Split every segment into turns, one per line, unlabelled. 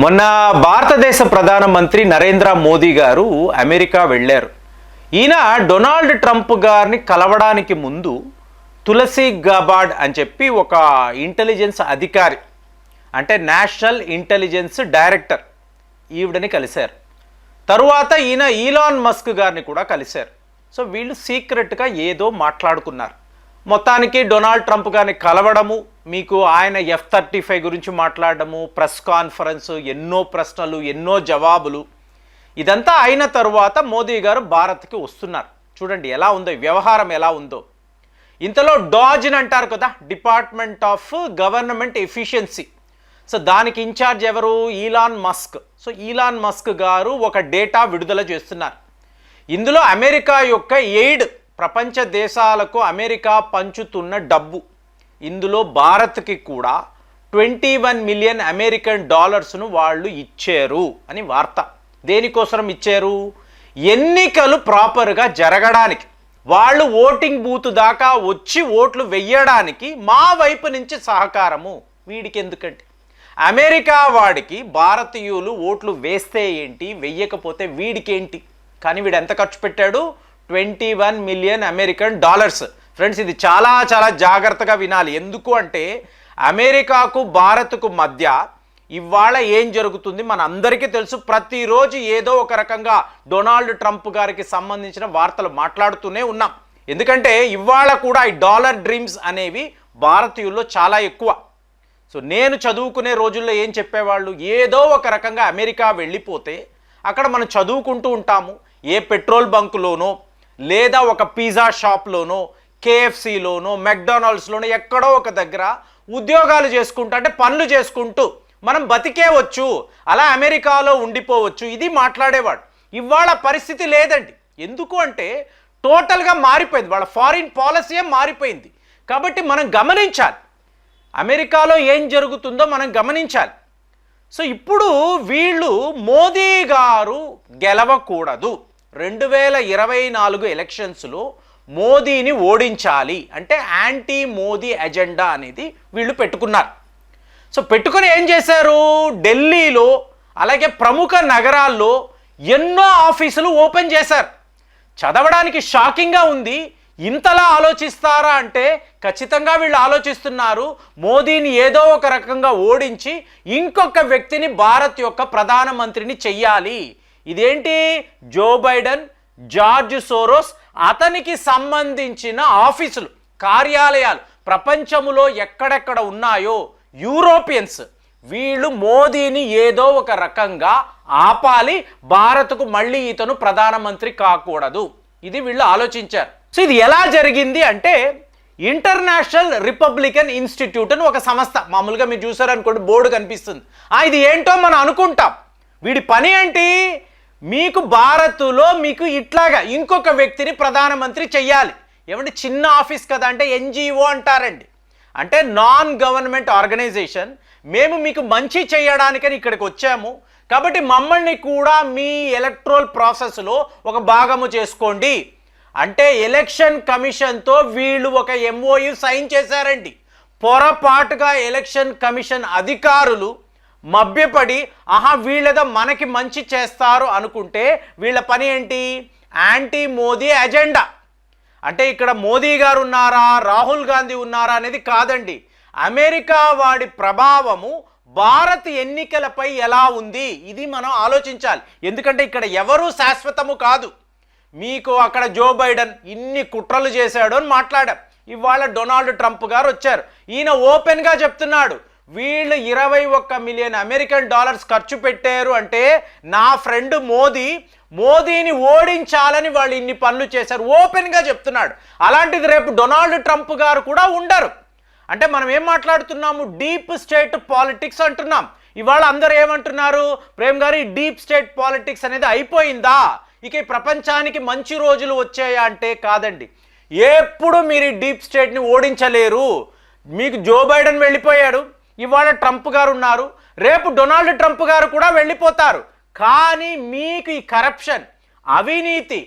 మొన్న భారతదేశ ప్రధానమంత్రి నరేంద్ర మోదీ గారు అమెరికా వెళ్ళారు. ఈయన డొనాల్డ్ ట్రంప్ గారిని కలవడానికి ముందు తులసి గబార్డ్ అని చెప్పి ఒక ఇంటెలిజెన్స్ అధికారి, అంటే నేషనల్ ఇంటెలిజెన్స్ డైరెక్టర్, ఈవిడని కలిశారు. తరువాత ఈయన ఈలాన్ మస్క్ గారిని కూడా కలిశారు. సో వీళ్ళు సీక్రెట్గా ఏదో మాట్లాడుకున్నారు. మొత్తానికి డొనాల్డ్ ట్రంప్ గారిని కలవడము, మీకు ఆయన F-35 గురించి మాట్లాడడము, ప్రెస్ కాన్ఫరెన్స్, ఎన్నో ప్రశ్నలు, ఎన్నో జవాబులు, ఇదంతా అయిన తరువాత మోదీ గారు భారత్కి వస్తున్నారు. చూడండి ఎలా ఉందో వ్యవహారం, ఎలా ఉందో. ఇంతలో డాజ్ అని అంటారు కదా, department of government efficiency. So దానికి ఇన్ఛార్జ్ ఎవరు? Elon Musk. So Elon Musk గారు ఒక డేటా విడుదల చేస్తున్నారు. ఇందులో అమెరికా యొక్క ఎయిడ్, ప్రపంచ దేశాలకు అమెరికా పంచుతున్న డబ్బు, ఇందులో భారత్కి కూడా 21 మిలియన్ అమెరికన్ డాలర్స్ను వాళ్ళు ఇచ్చారు అని వార్త. దేనికోసం ఇచ్చారు? ఎన్నికలు ప్రాపర్గా జరగడానికి, వాళ్ళు ఓటింగ్ బూత్ దాకా వచ్చి ఓట్లు వెయ్యడానికి మా వైపు నుంచి సహకారము. వీడికి ఎందుకంటే అమెరికా వాడికి భారతీయులు ఓట్లు వేస్తే ఏంటి, వెయ్యకపోతే వీడికేంటి? కానీ వీడు ఎంత ఖర్చు పెట్టాడు? 21 మిలియన్ అమెరికన్ డాలర్స్. ఫ్రెండ్స్, ఇది చాలా చాలా జాగ్రత్తగా వినాలి. ఎందుకు అంటే అమెరికాకు భారత్కు మధ్య ఇవాళ ఏం జరుగుతుంది మన అందరికీ తెలుసు. ప్రతిరోజు ఏదో ఒక రకంగా డొనాల్డ్ ట్రంప్ గారికి సంబంధించిన వార్తలు మాట్లాడుతూనే ఉన్నాం. ఎందుకంటే ఇవాళ కూడా ఈ డాలర్ డ్రీమ్స్ అనేవి భారతీయుల్లో చాలా ఎక్కువ. సో నేను చదువుకునే రోజుల్లో ఏం చెప్పేవాళ్ళు, ఏదో ఒక రకంగా అమెరికా వెళ్ళిపోతే అక్కడ మనం చదువుకుంటూ ఉంటాము. ఏ పెట్రోల్ బంకులోనో, లేదా ఒక పిజ్జా షాప్లోనో, KFCలోనో, మెక్డానల్డ్స్లోనో ఎక్కడో ఒక దగ్గర ఉద్యోగాలు చేసుకుంటూ, అంటే పనులు చేసుకుంటూ మనం బతికేవచ్చు, అలా అమెరికాలో ఉండిపోవచ్చు, ఇది మాట్లాడేవాడు. ఇవాళ పరిస్థితి లేదండి. ఎందుకు అంటే టోటల్గా మారిపోయింది, వాళ్ళ ఫారిన్ పాలసీయే మారిపోయింది. కాబట్టి మనం గమనించాలి, అమెరికాలో ఏం జరుగుతుందో మనం గమనించాలి. సో ఇప్పుడు వీళ్ళు మోదీ గారు గెలవకూడదు, 2024 ఎలక్షన్స్లో మోదీని ఓడించాలి అంటే యాంటీ మోదీ ఎజెండా అనేది వీళ్ళు పెట్టుకున్నారు. సో పెట్టుకుని ఏం చేశారు? ఢిల్లీలో అలాగే ప్రముఖ నగరాల్లో ఎన్నో ఆఫీసులు ఓపెన్ చేశారు. చదవడానికి షాకింగ్గా ఉంది. ఇంతలా ఆలోచిస్తారా అంటే ఖచ్చితంగా వీళ్ళు ఆలోచిస్తున్నారు. మోదీని ఏదో ఒక రకంగా ఓడించి ఇంకొక వ్యక్తిని భారత్ యొక్క ప్రధానమంత్రిని చెయ్యాలి. ఇదేంటి? జో బైడెన్, జార్జ్ సోరోస్, అతనికి సంబంధించిన ఆఫీసులు, కార్యాలయాలు ప్రపంచములో ఎక్కడెక్కడ ఉన్నాయో యూరోపియన్స్, వీళ్ళు మోదీని ఏదో ఒక రకంగా ఆపాలి, భారత్కు మళ్ళీ ఇతను ప్రధానమంత్రి కాకూడదు, ఇది వీళ్ళు ఆలోచించారు. సో ఇది ఎలా జరిగింది అంటే ఇంటర్నేషనల్ రిపబ్లికన్ ఇన్స్టిట్యూట్ అని ఒక సంస్థ, మామూలుగా మీరు చూసారనుకోండి బోర్డు కనిపిస్తుంది. ఇది ఏంటో మనం అనుకుంటాం. వీడి పని ఏంటి? మీకు భారత్లో మీకు ఇట్లాగా ఇంకొక వ్యక్తిని ప్రధానమంత్రి చెయ్యాలి. ఏమంటే చిన్న ఆఫీస్ కదా అంటే NGO అంటారండి, అంటే నాన్ గవర్నమెంట్ ఆర్గనైజేషన్. మేము మీకు మంచి చేయడానికని ఇక్కడికి వచ్చాము, కాబట్టి మమ్మల్ని కూడా మీ ఎలక్ట్రల్ ప్రాసెస్లో ఒక భాగము చేసుకోండి అంటే ఎలక్షన్ కమిషన్తో వీళ్ళు ఒక MOU సైన్ చేశారండి. పొరపాటుగా ఎలక్షన్ కమిషన్ అధికారులు మభ్యపడి వీళ్ళేదో మనకి మంచి చేస్తారు అనుకుంటే వీళ్ళ పని ఏంటి? Anti Modi agenda. అంటే ఇక్కడ మోదీ గారు ఉన్నారా, రాహుల్ గాంధీ ఉన్నారా అనేది కాదండి. అమెరికా వాడి ప్రభావము భారత్ ఎన్నికలపై ఎలా ఉంది, ఇది మనం ఆలోచించాలి. ఎందుకంటే ఇక్కడ ఎవరూ శాశ్వతము కాదు. మీకు అక్కడ జో బైడెన్ ఇన్ని కుట్రలు చేశాడు అని మాట్లాడాం. ఇవాళ డొనాల్డ్ ట్రంప్ గారు వచ్చారు. ఈయన ఓపెన్గా చెప్తున్నాడు, వీళ్ళు 21 మిలియన్ అమెరికన్ డాలర్స్ ఖర్చు పెట్టారు అంటే నా ఫ్రెండ్ మోదీని ఓడించాలని వాళ్ళు ఇన్ని పనులు చేశారు, ఓపెన్గా చెప్తున్నాడు. అలాంటిది రేపు డొనాల్డ్ ట్రంప్ గారు కూడా ఉండరు. అంటే మనం ఏం మాట్లాడుతున్నాము? డీప్ స్టేట్ పాలిటిక్స్ అంటున్నాం. ఇవాళ అందరూ ఏమంటున్నారు? ప్రేమ్ గారు, ఈ డీప్ స్టేట్ పాలిటిక్స్ అనేది అయిపోయిందా, ఇక ఈ ప్రపంచానికి మంచి రోజులు వచ్చాయా అంటే కాదండి. ఎప్పుడు మీరు ఈ డీప్ స్టేట్ని ఓడించలేరు. మీకు జో బైడెన్ వెళ్ళిపోయాడు, ఇవాళ ట్రంప్ గారు ఉన్నారు, రేపు డొనాల్డ్ ట్రంప్ గారు కూడా వెళ్ళిపోతారు. కానీ మీకు ఈ కరప్షన్, అవినీతి,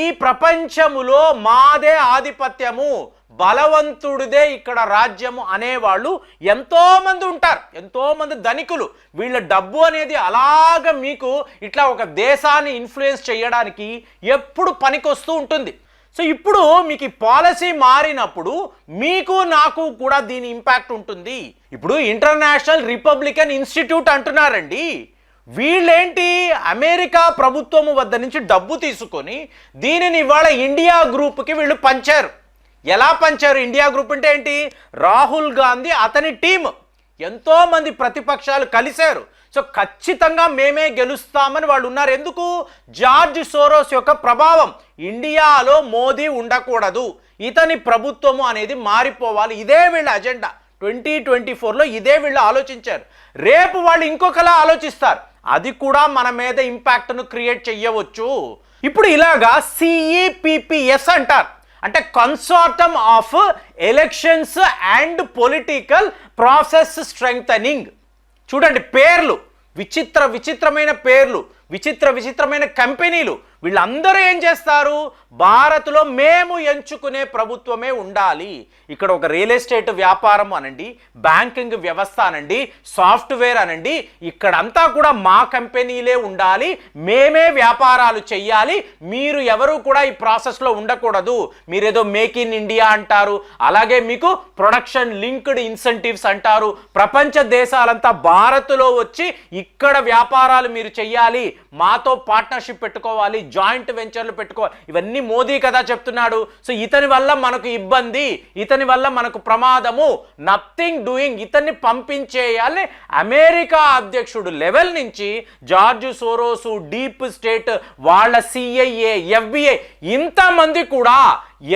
ఈ ప్రపంచములో మాదే ఆధిపత్యము, బలవంతుడిదే ఇక్కడ రాజ్యము అనేవాళ్ళు ఎంతోమంది ఉంటారు, ఎంతోమంది ధనికులు. వీళ్ళ డబ్బు అనేది అలాగ మీకు ఇట్లా ఒక దేశాన్ని ఇన్ఫ్లుయెన్స్ చేయడానికి ఎప్పుడు పనికొస్తూ ఉంటుంది. సో ఇప్పుడు మీకు ఈ పాలసీ మారినప్పుడు మీకు నాకు కూడా దీని ఇంపాక్ట్ ఉంటుంది. ఇప్పుడు ఇంటర్నేషనల్ రిపబ్లికన్ ఇన్స్టిట్యూట్ అంటున్నారండి, వీళ్ళేంటి అమెరికా ప్రభుత్వము వద్ద నుంచి డబ్బు తీసుకొని దీనిని ఇవాళ ఇండియా గ్రూప్కి వీళ్ళు పంచారు. ఎలా పంచారు? ఇండియా గ్రూప్ అంటే ఏంటి? రాహుల్ గాంధీ అతని టీం ఎంతోమంది ప్రతిపక్షాలు కలిశారు. సో ఖచ్చితంగా మేమే గెలుస్తామని వాళ్ళు ఉన్నారు. ఎందుకు? జార్జ్ సోరోస్ యొక్క ప్రభావం. ఇండియాలో మోదీ ఉండకూడదు, ఇతని ప్రభుత్వము అనేది మారిపోవాలి. ఇదే వీళ్ళ అజెండా. 2024లో ఇదే వీళ్ళు ఆలోచించారు. రేపు వాళ్ళు ఇంకొకలా ఆలోచిస్తారు, అది కూడా మన మీద ఇంపాక్ట్ను క్రియేట్ చెయ్యవచ్చు. ఇప్పుడు ఇలాగా CEPPS అంటారు, అంటే consortium of elections and political process strengthening. చూడండి పేర్లు, విచిత్రమైన పేర్లు, విచిత్రమైన కంపెనీలు. వీళ్ళందరూ ఏం చేస్తారు? భారత్లో మేము ఎంచుకునే ప్రభుత్వమే ఉండాలి. ఇక్కడ ఒక రియల్ ఎస్టేట్ వ్యాపారం అనండి, బ్యాంకింగ్ వ్యవస్థ అనండి, సాఫ్ట్వేర్ అనండి, ఇక్కడంతా కూడా మా కంపెనీలే ఉండాలి, మేమే వ్యాపారాలు చెయ్యాలి, మీరు ఎవరు కూడా ఈ ప్రాసెస్లో ఉండకూడదు. మీరేదో మేక్ ఇన్ ఇండియా అంటారు, అలాగే మీకు ప్రొడక్షన్ లింక్డ్ ఇన్సెంటివ్స్ అంటారు. ప్రపంచ దేశాలంతా భారత్లో వచ్చి ఇక్కడ వ్యాపారాలు మీరు చెయ్యాలి, మాతో పార్ట్నర్షిప్ పెట్టుకోవాలి, జాయింట్ వెంచర్లు పెట్టుకోవాలి. ఇవన్నీ మోదీ కదా చెప్తున్నాడు. సో ఇతని వల్ల మనకు ఇబ్బంది, ఇతని వల్ల మనకు ప్రమాదము, నథింగ్ డూయింగ్, ఇతన్ని పంపించేయాలి. అమెరికా అధ్యక్షుడు లెవెల్ నుంచి జార్జ్ సోరోసు, డీప్ స్టేట్, వాళ్ళ CIA, FBI ఇంతమంది కూడా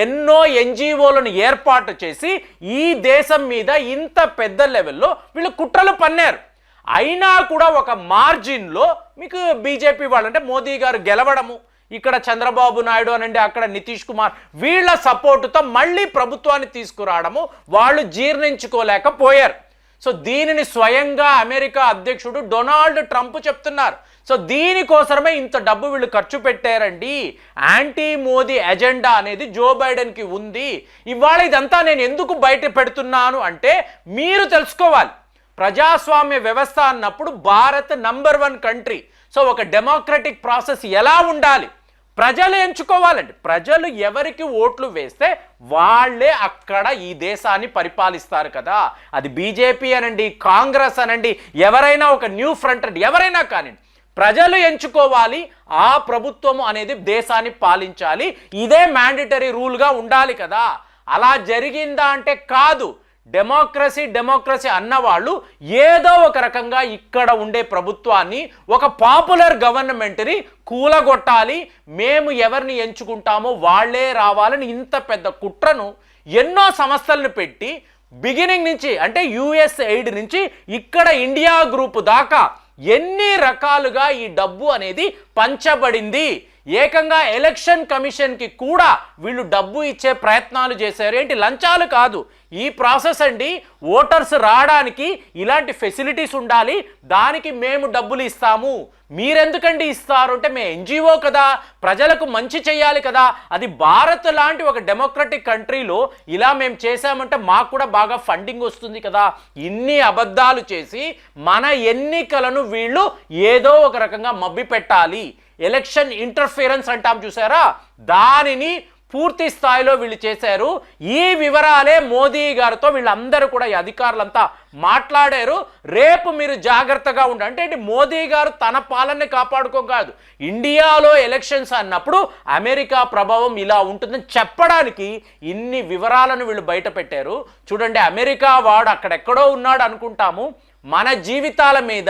ఎన్నో NGOలను ఏర్పాటు చేసి ఈ దేశం మీద ఇంత పెద్ద లెవెల్లో వీళ్ళు కుట్రలు పన్నారు. అయినా కూడా ఒక మార్జిన్లో మీకు బీజేపీ వాళ్ళు అంటే మోదీ గారు గెలవడము, ఇక్కడ చంద్రబాబు నాయుడు అనండి, అక్కడ నితీష్ కుమార్, వీళ్ళ సపోర్టుతో మళ్ళీ ప్రభుత్వాన్ని తీసుకురావడము వాళ్ళు జీర్ణించుకోలేకపోయారు. సో దీనిని స్వయంగా అమెరికా అధ్యక్షుడు డొనాల్డ్ ట్రంప్ చెప్తున్నారు. సో దీనికోసమే ఇంత డబ్బు వీళ్ళు ఖర్చు పెట్టారండి. యాంటీ మోదీ ఎజెండా అనేది జో బైడెన్కి ఉంది. ఇవాళ ఇదంతా నేను ఎందుకు బయట పెడుతున్నాను అంటే మీరు తెలుసుకోవాలి. ప్రజాస్వామ్య వ్యవస్థ అన్నప్పుడు భారత్ నంబర్ 1 కంట్రీ. సో ఒక డెమోక్రటిక్ ప్రాసెస్ ఎలా ఉండాలి? ప్రజలు ఎంచుకోవాలండి. ప్రజలు ఎవరికి ఓట్లు వేస్తే వాళ్ళే అక్కడ ఈ దేశాన్ని పరిపాలిస్తారు కదా. అది బీజేపీ అనండి, కాంగ్రెస్ అనండి, ఎవరైనా ఒక న్యూ ఫ్రంట్ అండి, ఎవరైనా కానీ ప్రజలు ఎంచుకోవాలి, ఆ ప్రభుత్వము అనేది దేశాన్ని పాలించాలి. ఇదే మ్యాండేటరీ రూల్గా ఉండాలి కదా. అలా జరిగిందా అంటే కాదు. డెమోక్రసీ అన్నవాళ్ళు ఏదో ఒక రకంగా ఇక్కడ ఉండే ప్రభుత్వాన్ని, ఒక పాపులర్ గవర్నమెంట్ని కూలగొట్టాలి, మేము ఎవరిని ఎంచుకుంటామో వాళ్ళే రావాలని ఇంత పెద్ద కుట్రను ఎన్నో సంస్థలను పెట్టి బిగినింగ్ నుంచి అంటే USAID నుంచి ఇక్కడ ఇండియా గ్రూప్ దాకా ఎన్ని రకాలుగా ఈ డబ్బు అనేది పంచబడింది. ఏకంగా ఎలక్షన్ కమిషన్కి కూడా వీళ్ళు డబ్బు ఇచ్చే ప్రయత్నాలు చేశారు. ఏంటి? లంచాలు కాదు, ఈ ప్రాసెస్ అండి. ఓటర్స్ రావడానికి ఇలాంటి ఫెసిలిటీస్ ఉండాలి, దానికి మేము డబ్బులు ఇస్తాము. మీరెందుకండి ఇస్తారు అంటే మేము NGO కదా, ప్రజలకు మంచి చేయాలి కదా. అది భారత్ లాంటి ఒక డెమోక్రటిక్ కంట్రీలో ఇలా మేము చేశామంటే మాకు కూడా బాగా ఫండింగ్ వస్తుంది కదా. ఇన్ని అబద్ధాలు చేసి మన ఎన్నికలను వీళ్ళు ఏదో ఒక రకంగా మభ్య పెట్టాలి. ఎలక్షన్ ఇంటర్ఫిరెన్స్ అంటాం చూసారా, దానిని పూర్తి స్థాయిలో వీళ్ళు చేశారు. ఈ వివరాలే మోదీ గారితో వీళ్ళందరూ కూడా ఈ అధికారులంతా మాట్లాడారు. రేపు మీరు జాగ్రత్తగా ఉండండి. అంటే మోదీ గారు తన పాలనని కాపాడుకోకాదు, ఇండియాలో ఎలక్షన్స్ అన్నప్పుడు అమెరికా ప్రభావం ఇలా ఉంటుందని చెప్పడానికి ఇన్ని వివరాలను వీళ్ళు బయట పెట్టారు. చూడండి, అమెరికా వాడు అక్కడెక్కడో ఉన్నాడు అనుకుంటాము, మన జీవితాల మీద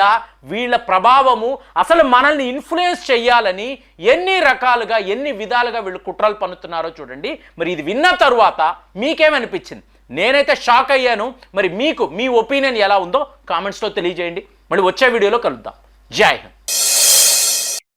వీళ్ళ ప్రభావము అసలు మనల్ని ఇన్ఫ్లుయెన్స్ చేయాలని ఎన్ని రకాలుగా ఎన్ని విధాలుగా వీళ్ళు కుట్రలు పన్నుతున్నారో చూడండి. మరి ఇది విన్న తరువాత మీకేమనిపించింది? నేనైతే షాక్ అయ్యాను. మరి మీకు మీ ఒపీనియన్ ఎలా ఉందో కామెంట్స్లో తెలియజేయండి. మళ్ళీ వచ్చే వీడియోలో కలుద్దాం. జై హింద్.